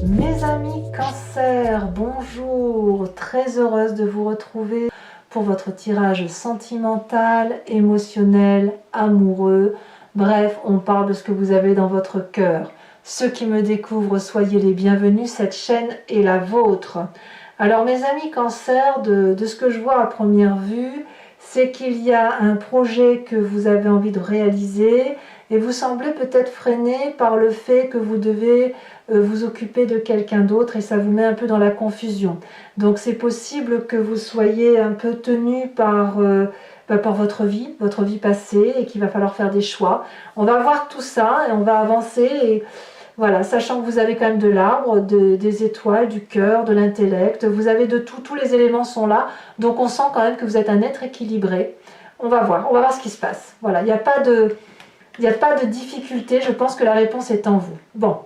Mes amis Cancer, bonjour, très heureuse de vous retrouver pour votre tirage sentimental, émotionnel, amoureux. Bref, on parle de ce que vous avez dans votre cœur. Ceux qui me découvrent, soyez les bienvenus, cette chaîne est la vôtre. Alors mes amis Cancer, de ce que je vois à première vue, c'est qu'il y a un projet que vous avez envie de réaliser et vous semblez peut-être freiné par le fait que vous devez vous occuper de quelqu'un d'autre et ça vous met un peu dans la confusion. Donc c'est possible que vous soyez un peu tenu par votre vie passée et qu'il va falloir faire des choix. On va voir tout ça et on va avancer et voilà, sachant que vous avez quand même de l'arbre, des étoiles, du cœur, de l'intellect, vous avez de tout, tous les éléments sont là, donc on sent quand même que vous êtes un être équilibré. On va voir ce qui se passe. Voilà, il n'y a pas de difficulté, je pense que la réponse est en vous. Bon,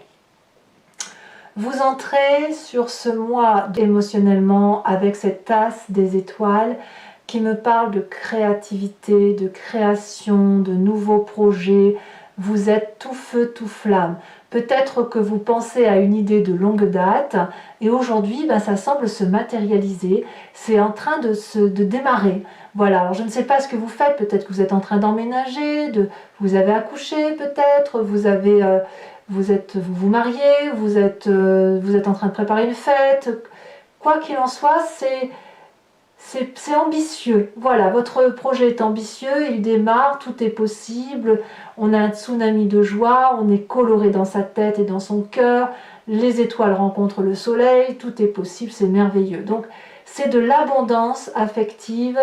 vous entrez sur ce mois émotionnellement avec cette tasse des étoiles qui me parle de créativité, de création, de nouveaux projets. Vous êtes tout feu, tout flamme. Peut-être que vous pensez à une idée de longue date et aujourd'hui, ça semble se matérialiser. C'est en train de démarrer. Voilà, alors je ne sais pas ce que vous faites. Peut-être que vous êtes en train d'emménager, vous avez accouché peut-être, vous vous mariez, vous êtes en train de préparer une fête. Quoi qu'il en soit, c'est ambitieux. Voilà, votre projet est ambitieux, il démarre, tout est possible. On a un tsunami de joie, on est coloré dans sa tête et dans son cœur. Les étoiles rencontrent le soleil, tout est possible, c'est merveilleux. Donc, c'est de l'abondance affective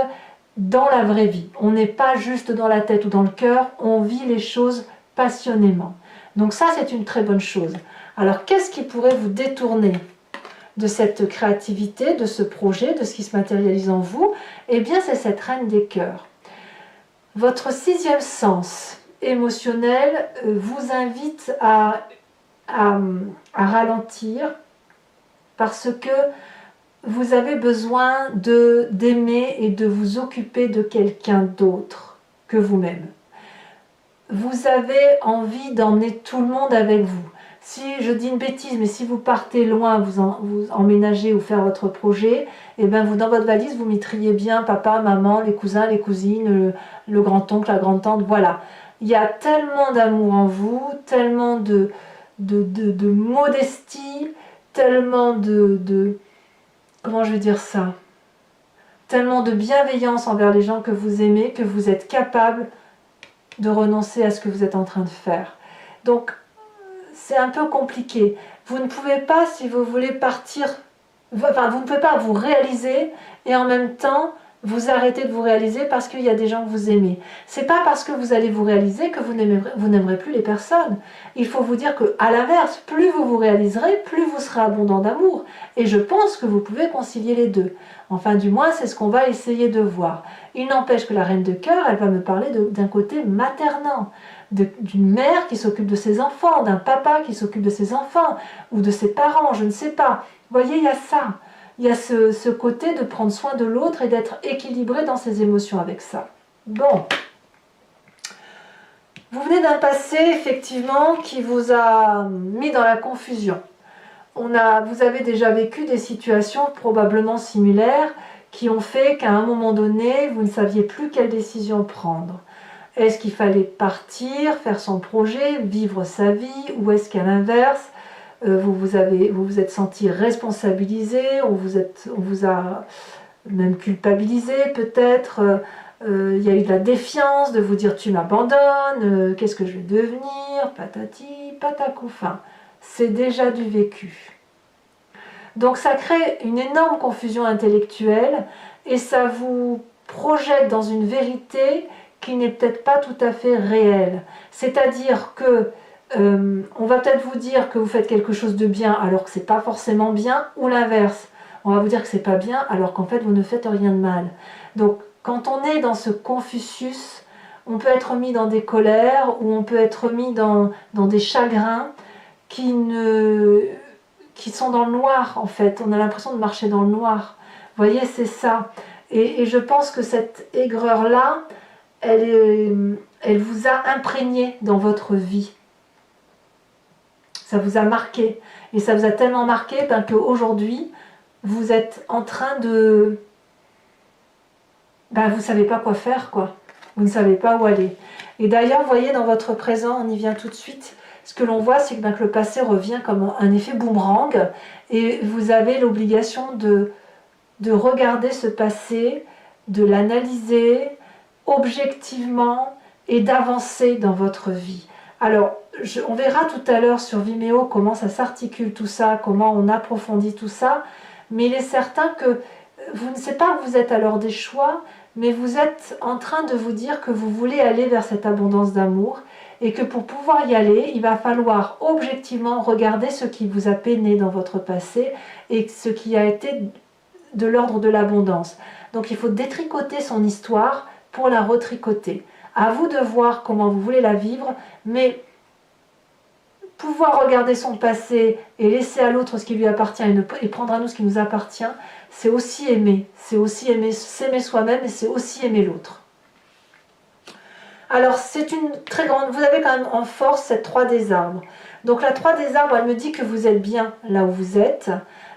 dans la vraie vie. On n'est pas juste dans la tête ou dans le cœur, on vit les choses passionnément. Donc ça, c'est une très bonne chose. Alors, qu'est-ce qui pourrait vous détourner de cette créativité, de ce projet, de ce qui se matérialise en vous? Eh bien, c'est cette reine des cœurs. Votre sixième sens émotionnel vous invite à ralentir parce que vous avez besoin d'aimer et de vous occuper de quelqu'un d'autre que vous-même. Vous avez envie d'emmener tout le monde avec vous. Si je dis une bêtise, mais si vous partez loin, vous emménagez ou faire votre projet, et bien vous dans votre valise, vous mettriez bien papa, maman, les cousins, les cousines, le grand-oncle, la grand-tante, voilà. Il y a tellement d'amour en vous, tellement de modestie, tellement comment je vais dire ça, tellement de bienveillance envers les gens que vous aimez, que vous êtes capable de renoncer à ce que vous êtes en train de faire. Donc, c'est un peu compliqué. Vous ne pouvez pas, si vous voulez partir, enfin, vous ne pouvez pas vous réaliser et en même temps vous arrêter de vous réaliser parce qu'il y a des gens que vous aimez. C'est pas parce que vous allez vous réaliser que vous n'aimerez plus les personnes. Il faut vous dire que, à l'inverse, plus vous vous réaliserez, plus vous serez abondant d'amour. Et je pense que vous pouvez concilier les deux. Enfin, du moins, c'est ce qu'on va essayer de voir. Il n'empêche que la reine de cœur, elle va me parler d'un côté maternant, d'une mère qui s'occupe de ses enfants, d'un papa qui s'occupe de ses enfants, ou de ses parents, je ne sais pas. Vous voyez, il y a ça. Il y a ce côté de prendre soin de l'autre et d'être équilibré dans ses émotions avec ça. Bon. Vous venez d'un passé, effectivement, qui vous a mis dans la confusion. Vous avez déjà vécu des situations probablement similaires qui ont fait qu'à un moment donné, vous ne saviez plus quelle décision prendre. Est-ce qu'il fallait partir, faire son projet, vivre sa vie, ou est-ce qu'à l'inverse, vous vous êtes senti responsabilisé, on vous a même culpabilisé peut-être, il y a eu de la défiance, de vous dire tu m'abandonnes, qu'est-ce que je vais devenir, patati, patacouffin. C'est déjà du vécu. Donc ça crée une énorme confusion intellectuelle et ça vous projette dans une vérité qui n'est peut-être pas tout à fait réelle. C'est-à-dire que on va peut-être vous dire que vous faites quelque chose de bien alors que c'est pas forcément bien, ou l'inverse. On va vous dire que c'est pas bien alors qu'en fait vous ne faites rien de mal. Donc quand on est dans ce Confucius, on peut être mis dans des colères ou on peut être mis dans des chagrins qui sont dans le noir en fait. On a l'impression de marcher dans le noir. Vous voyez, c'est ça. Et je pense que cette aigreur-là, elle vous a imprégné dans votre vie. ça vous a marqué. Et ça vous a tellement marqué qu'aujourd'hui, vous êtes en train de... vous ne savez pas quoi faire, quoi. Vous ne savez pas où aller. Et d'ailleurs, vous voyez, dans votre présent, on y vient tout de suite, ce que l'on voit, c'est que le passé revient comme un effet boomerang, et vous avez l'obligation de regarder ce passé, de l'analyser objectivement et d'avancer dans votre vie. Alors, on verra tout à l'heure sur Vimeo comment ça s'articule tout ça, comment on approfondit tout ça, mais il est certain que vous ne savez pas où vous êtes à l'heure des choix, mais vous êtes en train de vous dire que vous voulez aller vers cette abondance d'amour et que pour pouvoir y aller, il va falloir objectivement regarder ce qui vous a peiné dans votre passé et ce qui a été de l'ordre de l'abondance. Donc il faut détricoter son histoire pour la retricoter. À vous de voir comment vous voulez la vivre, mais pouvoir regarder son passé et laisser à l'autre ce qui lui appartient et prendre à nous ce qui nous appartient, c'est aussi aimer. C'est aussi aimer, s'aimer soi-même et c'est aussi aimer l'autre. Alors c'est une très grande... Vous avez quand même en force cette 3 des arbres. Donc la 3 des arbres, elle me dit que vous êtes bien là où vous êtes.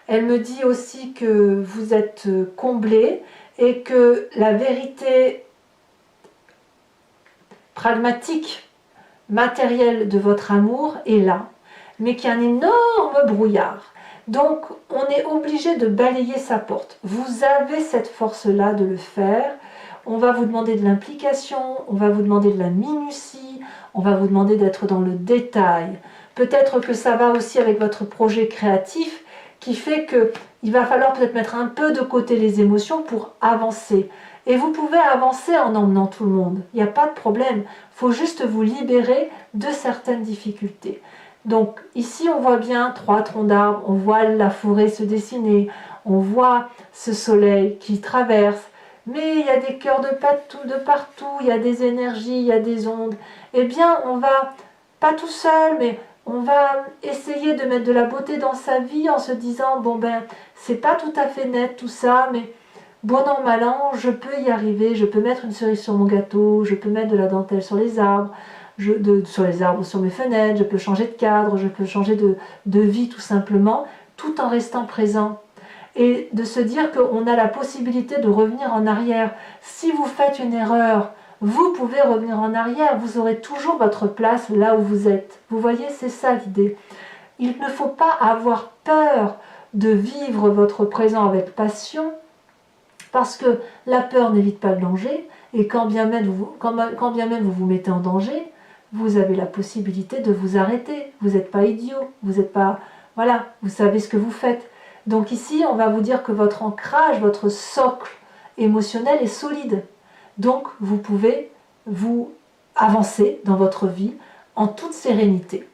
Elle me dit aussi que vous êtes comblé et que la vérité pragmatique, matérielle de votre amour est là, mais qu'il y a un énorme brouillard. Donc on est obligé de balayer sa porte. Vous avez cette force-là de le faire. On va vous demander de l'implication, on va vous demander de la minutie, on va vous demander d'être dans le détail. Peut-être que ça va aussi avec votre projet créatif qui fait qu'il va falloir peut-être mettre un peu de côté les émotions pour avancer. Et vous pouvez avancer en emmenant tout le monde, il n'y a pas de problème. Il faut juste vous libérer de certaines difficultés. Donc ici on voit bien 3 troncs d'arbres, on voit la forêt se dessiner, on voit ce soleil qui traverse, mais il y a des cœurs de partout, il y a des énergies, il y a des ondes. Eh bien on va, pas tout seul, mais on va essayer de mettre de la beauté dans sa vie en se disant, bon c'est pas tout à fait net tout ça, mais bon an, mal an, je peux y arriver, je peux mettre une cerise sur mon gâteau, je peux mettre de la dentelle sur les arbres, sur mes fenêtres, je peux changer de cadre, je peux changer de vie tout simplement, tout en restant présent. Et de se dire qu'on a la possibilité de revenir en arrière. Si vous faites une erreur, vous pouvez revenir en arrière, vous aurez toujours votre place là où vous êtes. Vous voyez, c'est ça l'idée. Il ne faut pas avoir peur de vivre votre présent avec passion, parce que la peur n'évite pas le danger, et quand bien même vous vous mettez en danger, vous avez la possibilité de vous arrêter. Vous n'êtes pas idiot, vous n'êtes pas... Voilà, vous savez ce que vous faites. Donc ici, on va vous dire que votre ancrage, votre socle émotionnel est solide. Donc vous pouvez vous avancer dans votre vie en toute sérénité.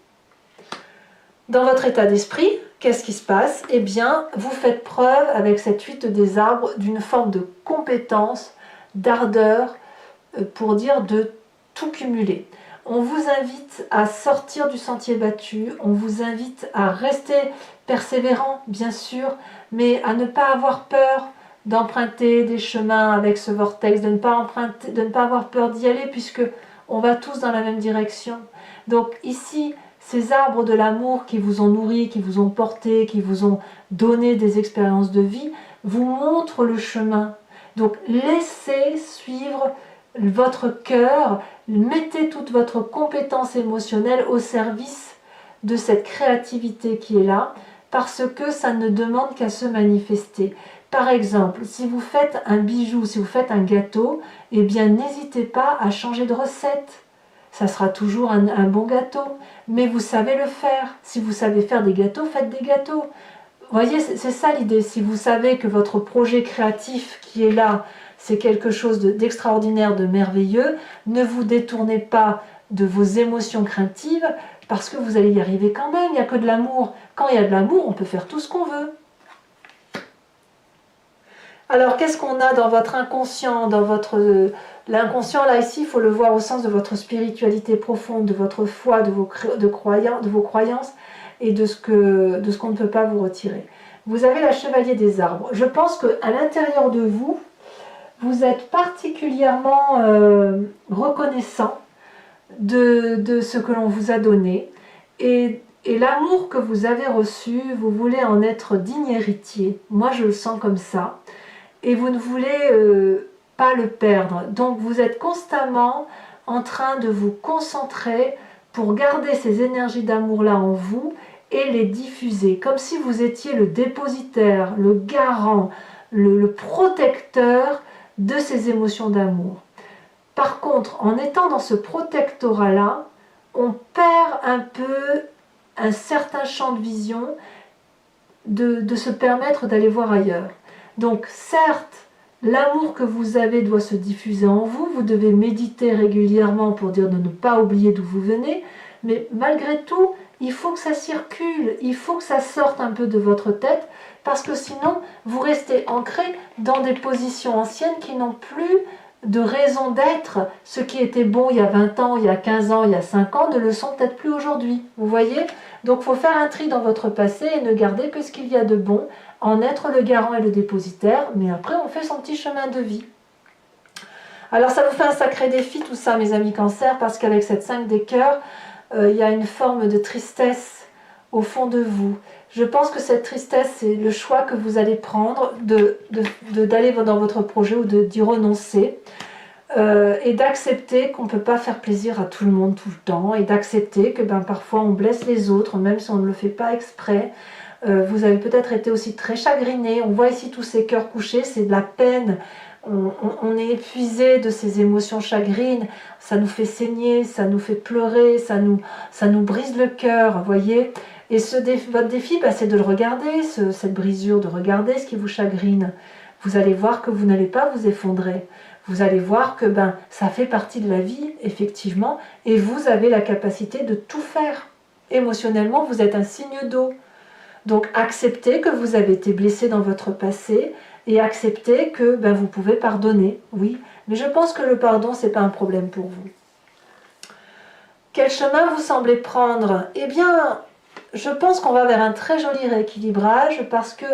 Dans votre état d'esprit, qu'est-ce qui se passe? Eh bien, vous faites preuve avec cette 8 des arbres d'une forme de compétence, d'ardeur, pour dire de tout cumuler. On vous invite à sortir du sentier battu, on vous invite à rester persévérant, bien sûr, mais à ne pas avoir peur d'emprunter des chemins avec ce vortex, de ne pas avoir peur d'y aller, puisque on va tous dans la même direction. Donc ici, ces arbres de l'amour qui vous ont nourri, qui vous ont porté, qui vous ont donné des expériences de vie, vous montrent le chemin. Donc laissez suivre votre cœur, mettez toute votre compétence émotionnelle au service de cette créativité qui est là, parce que ça ne demande qu'à se manifester. Par exemple, si vous faites un bijou, si vous faites un gâteau, eh bien n'hésitez pas à changer de recette. Ça sera toujours un bon gâteau, mais vous savez le faire. Si vous savez faire des gâteaux, faites des gâteaux. Vous voyez, c'est ça l'idée. Si vous savez que votre projet créatif qui est là, c'est quelque chose d'extraordinaire, de merveilleux, ne vous détournez pas de vos émotions craintives, parce que vous allez y arriver quand même. Il n'y a que de l'amour. Quand il y a de l'amour, on peut faire tout ce qu'on veut. Alors, qu'est-ce qu'on a dans votre inconscient, dans votre... L'inconscient, là, ici, il faut le voir au sens de votre spiritualité profonde, de votre foi, de vos croyances et de ce qu'on ne peut pas vous retirer. Vous avez la chevalier des arbres. Je pense qu'à l'intérieur de vous, vous êtes particulièrement reconnaissant de ce que l'on vous a donné. Et Et l'amour que vous avez reçu, vous voulez en être digne héritier. Moi, je le sens comme ça. Et vous ne voulez pas le perdre. Donc, vous êtes constamment en train de vous concentrer pour garder ces énergies d'amour-là en vous et les diffuser. Comme si vous étiez le dépositaire, le garant, le protecteur de ces émotions d'amour. Par contre, en étant dans ce protectorat-là, on perd un peu un certain champ de vision de se permettre d'aller voir ailleurs. Donc certes, l'amour que vous avez doit se diffuser en vous, vous devez méditer régulièrement pour dire de ne pas oublier d'où vous venez, mais malgré tout, il faut que ça circule, il faut que ça sorte un peu de votre tête, parce que sinon, vous restez ancré dans des positions anciennes qui n'ont plus de raison d'être. Ce qui était bon il y a 20 ans, il y a 15 ans, il y a 5 ans, ne le sont peut-être plus aujourd'hui. Vous voyez? Donc il faut faire un tri dans votre passé et ne garder que ce qu'il y a de bon, en être le garant et le dépositaire, mais après on fait son petit chemin de vie. Alors ça vous fait un sacré défi tout ça, mes amis Cancer, parce qu'avec cette 5 des cœurs, il y a une forme de tristesse au fond de vous. Je pense que cette tristesse, c'est le choix que vous allez prendre d'aller dans votre projet ou d'y renoncer. Et d'accepter qu'on ne peut pas faire plaisir à tout le monde tout le temps, et d'accepter que parfois on blesse les autres, même si on ne le fait pas exprès. Vous avez peut-être été aussi très chagriné. On voit ici tous ces cœurs couchés, c'est de la peine. On est épuisé de ces émotions chagrines, ça nous fait saigner, ça nous fait pleurer, ça nous brise le cœur, voyez. Et votre défi, c'est de le regarder, cette brisure, de regarder ce qui vous chagrine. Vous allez voir que vous n'allez pas vous effondrer. Vous allez voir que ça fait partie de la vie, effectivement, et vous avez la capacité de tout faire. Émotionnellement, vous êtes un signe d'eau. Donc acceptez que vous avez été blessé dans votre passé et acceptez que vous pouvez pardonner, oui. Mais je pense que le pardon, ce n'est pas un problème pour vous. Quel chemin vous semblez prendre? Eh bien, je pense qu'on va vers un très joli rééquilibrage parce que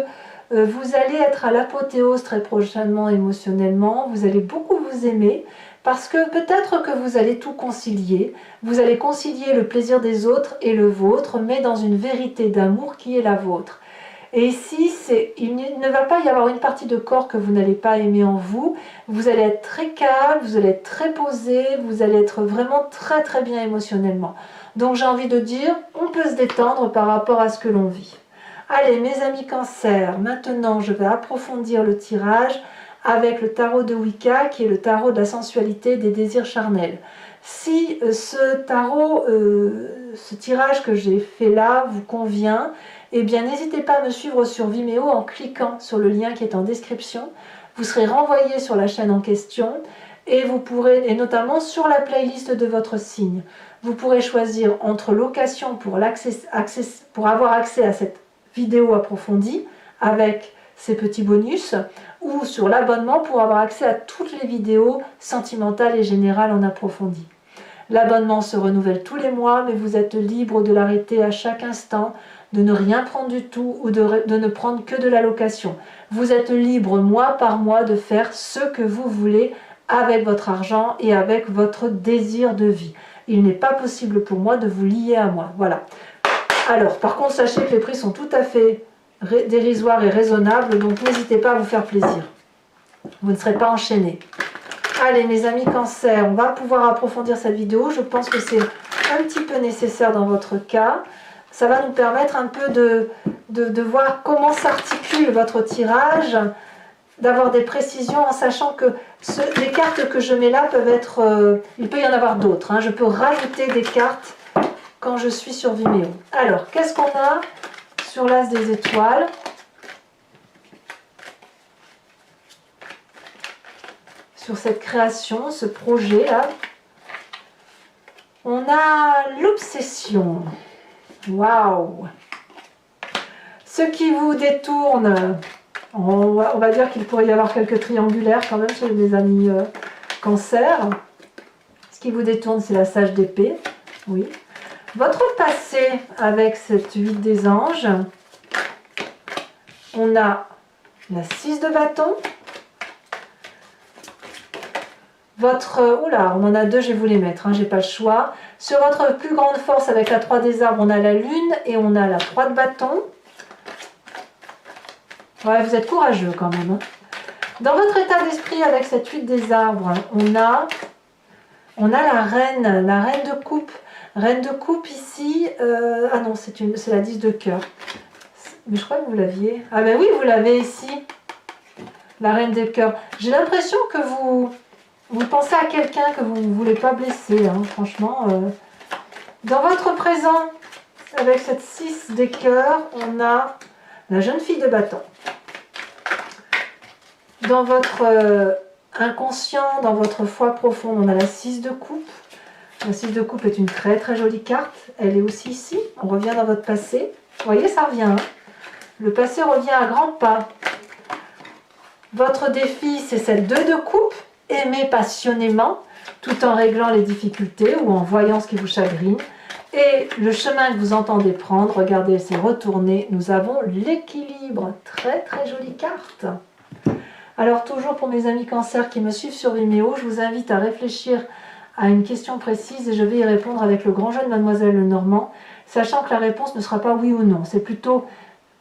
vous allez être à l'apothéose très prochainement émotionnellement, vous allez beaucoup vous aimer, parce que peut-être que vous allez tout concilier, vous allez concilier le plaisir des autres et le vôtre, mais dans une vérité d'amour qui est la vôtre. Et ici, il ne va pas y avoir une partie de corps que vous n'allez pas aimer en vous, vous allez être très calme, vous allez être très posé, vous allez être vraiment très très bien émotionnellement. Donc j'ai envie de dire, on peut se détendre par rapport à ce que l'on vit. Allez, mes amis Cancer, maintenant je vais approfondir le tirage avec le tarot de Wicca, qui est le tarot de la sensualité et des désirs charnels. Si ce tirage que j'ai fait là vous convient, eh bien n'hésitez pas à me suivre sur Vimeo en cliquant sur le lien qui est en description. Vous serez renvoyé sur la chaîne en question et vous pourrez, et notamment sur la playlist de votre signe, vous pourrez choisir entre location pour avoir accès à cette vidéo approfondie avec ces petits bonus, ou sur l'abonnement pour avoir accès à toutes les vidéos sentimentales et générales en approfondi. L'abonnement se renouvelle tous les mois, mais vous êtes libre de l'arrêter à chaque instant, de ne rien prendre du tout ou de ne prendre que de la location. Vous êtes libre mois par mois de faire ce que vous voulez avec votre argent et avec votre désir de vie. Il n'est pas possible pour moi de vous lier à moi. Voilà. Alors, par contre, sachez que les prix sont tout à fait dérisoires et raisonnables, donc n'hésitez pas à vous faire plaisir. Vous ne serez pas enchaînés. Allez, mes amis Cancer, on va pouvoir approfondir cette vidéo. Je pense que c'est un petit peu nécessaire dans votre cas. Ça va nous permettre un peu de voir comment s'articule votre tirage, d'avoir des précisions en sachant que les cartes que je mets là peuvent être... il peut y en avoir d'autres. Hein. Je peux rajouter des cartes quand je suis sur Vimeo. Alors, qu'est-ce qu'on a sur l'As des étoiles? Sur cette création, ce projet-là, on a l'obsession. Waouh! Ce qui vous détourne, on va dire qu'il pourrait y avoir quelques triangulaires quand même chez mes amis Cancer. Ce qui vous détourne, c'est la sage d'épée. Oui. Votre passé avec cette 8 des anges. On a la 6 de bâton. Oula, on en a deux, je vais vous les mettre, hein, j'ai pas le choix. Sur votre plus grande force, avec la 3 des arbres, on a la lune et on a la 3 de bâton. Ouais, vous êtes courageux quand même. Hein. Dans votre état d'esprit, avec cette 8 des arbres, on a la reine de coupe. Reine de coupe ici, ah non, c'est la 10 de cœur. Mais je crois que vous l'aviez. Ah ben oui, vous l'avez ici. La reine de cœur. J'ai l'impression que vous pensez à quelqu'un que vous ne voulez pas blesser, hein, franchement. Dans votre présent, avec cette 6 des cœurs, on a la jeune fille de bâton. Dans votre inconscient, dans votre foi profonde, on a la 6 de coupe. La 6 de coupe est une très très jolie carte. Elle est aussi ici. On revient dans votre passé. Vous voyez, ça revient. Hein. Le passé revient à grands pas. Votre défi, c'est cette 2 de coupe. Aimer passionnément, tout en réglant les difficultés ou en voyant ce qui vous chagrine. Et le chemin que vous entendez prendre, regardez, c'est retourner. Nous avons l'équilibre. Très très jolie carte. Alors toujours pour mes amis cancer qui me suivent sur Vimeo, je vous invite à réfléchir à une question précise et je vais y répondre avec le grand jeu de Mademoiselle Lenormand, sachant que la réponse ne sera pas oui ou non. C'est plutôt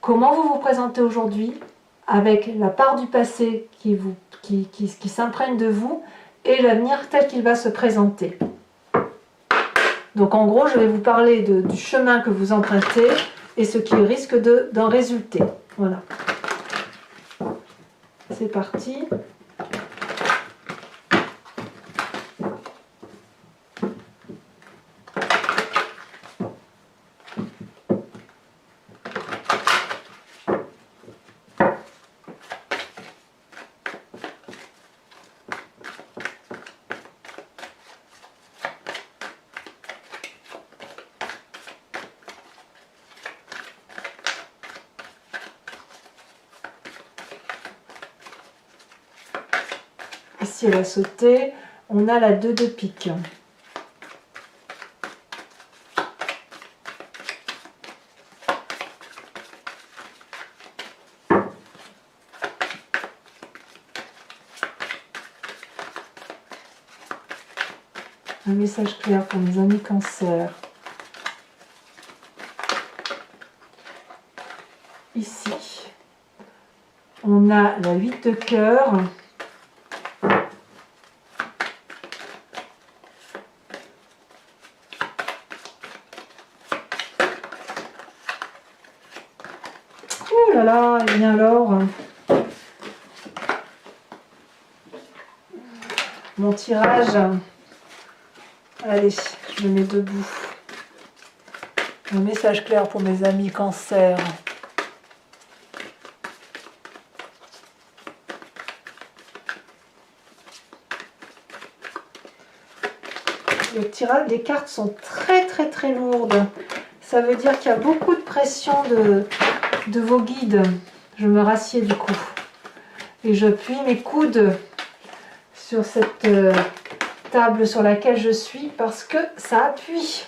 comment vous vous présentez aujourd'hui avec la part du passé qui s'imprègne de vous et l'avenir tel qu'il va se présenter. Donc en gros, je vais vous parler du chemin que vous empruntez et ce qui risque d'en résulter. Voilà. C'est parti. Ici, elle a sauté. On a la 2 de pique. Un message clair pour mes amis cancer. Ici, on a la 8 de cœur. Oh là là, et bien alors, mon tirage, allez, je me mets debout. Un message clair pour mes amis cancer. Le tirage, les cartes sont très très très lourdes. Ça veut dire qu'il y a beaucoup de pression de vos guides. Je me rassieds du coup. Et je plie mes coudes sur cette table sur laquelle je suis parce que ça appuie.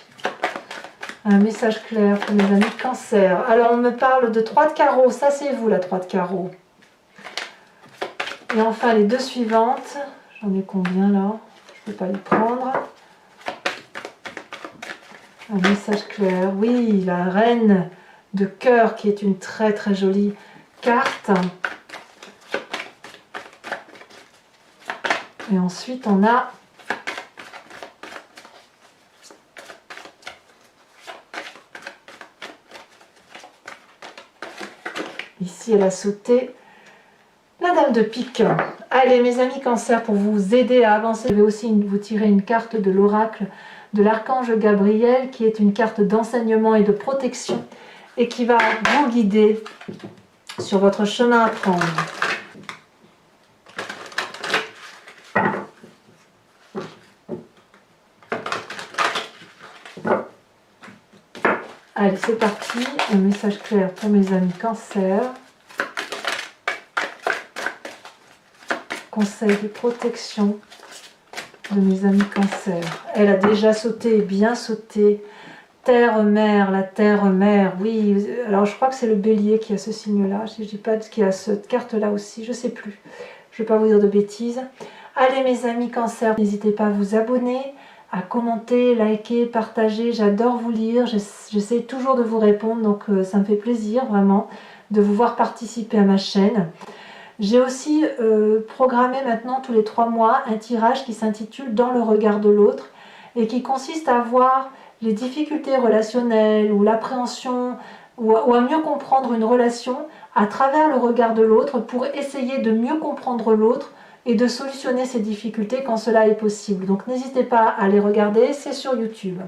Un message clair pour mes amis cancer. Alors on me parle de 3 de carreau. Ça c'est vous la 3 de carreau. Et enfin les 2 suivantes. J'en ai combien là? Je ne peux pas les prendre. Un message clair. Oui, la reine de cœur qui est une très très jolie carte. Et ensuite on a ici elle a sauté la dame de pique. Allez mes amis cancer, pour vous aider à avancer, je vais aussi vous tirer une carte de l'oracle de l'archange Gabriel qui est une carte d'enseignement et de protection et qui va vous guider sur votre chemin à prendre. Allez, c'est parti. Un message clair pour mes amis cancer. Conseil de protection de mes amis cancer. Elle a déjà sauté, bien sauté. Terre-mère, la terre-mère, oui. Alors je crois que c'est le bélier qui a ce signe-là. Je ne dis pas qui a cette carte-là aussi, je ne sais plus. Je ne vais pas vous dire de bêtises. Allez mes amis Cancer, n'hésitez pas à vous abonner, à commenter, liker, partager. J'adore vous lire, j'essaie toujours de vous répondre, donc ça me fait plaisir vraiment de vous voir participer à ma chaîne. J'ai aussi programmé maintenant tous les 3 mois un tirage qui s'intitule Dans le regard de l'autre et qui consiste à voir les difficultés relationnelles ou l'appréhension ou à mieux comprendre une relation à travers le regard de l'autre pour essayer de mieux comprendre l'autre et de solutionner ces difficultés quand cela est possible. Donc n'hésitez pas à les regarder, c'est sur YouTube.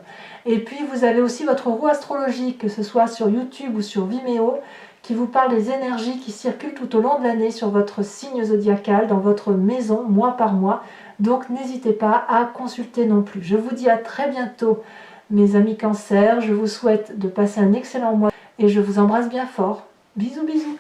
Et puis vous avez aussi votre roue astrologique, que ce soit sur YouTube ou sur Vimeo, qui vous parle des énergies qui circulent tout au long de l'année sur votre signe zodiacal, dans votre maison, mois par mois. Donc n'hésitez pas à consulter non plus. Je vous dis à très bientôt mes amis Cancer, je vous souhaite de passer un excellent mois et je vous embrasse bien fort. Bisous bisous.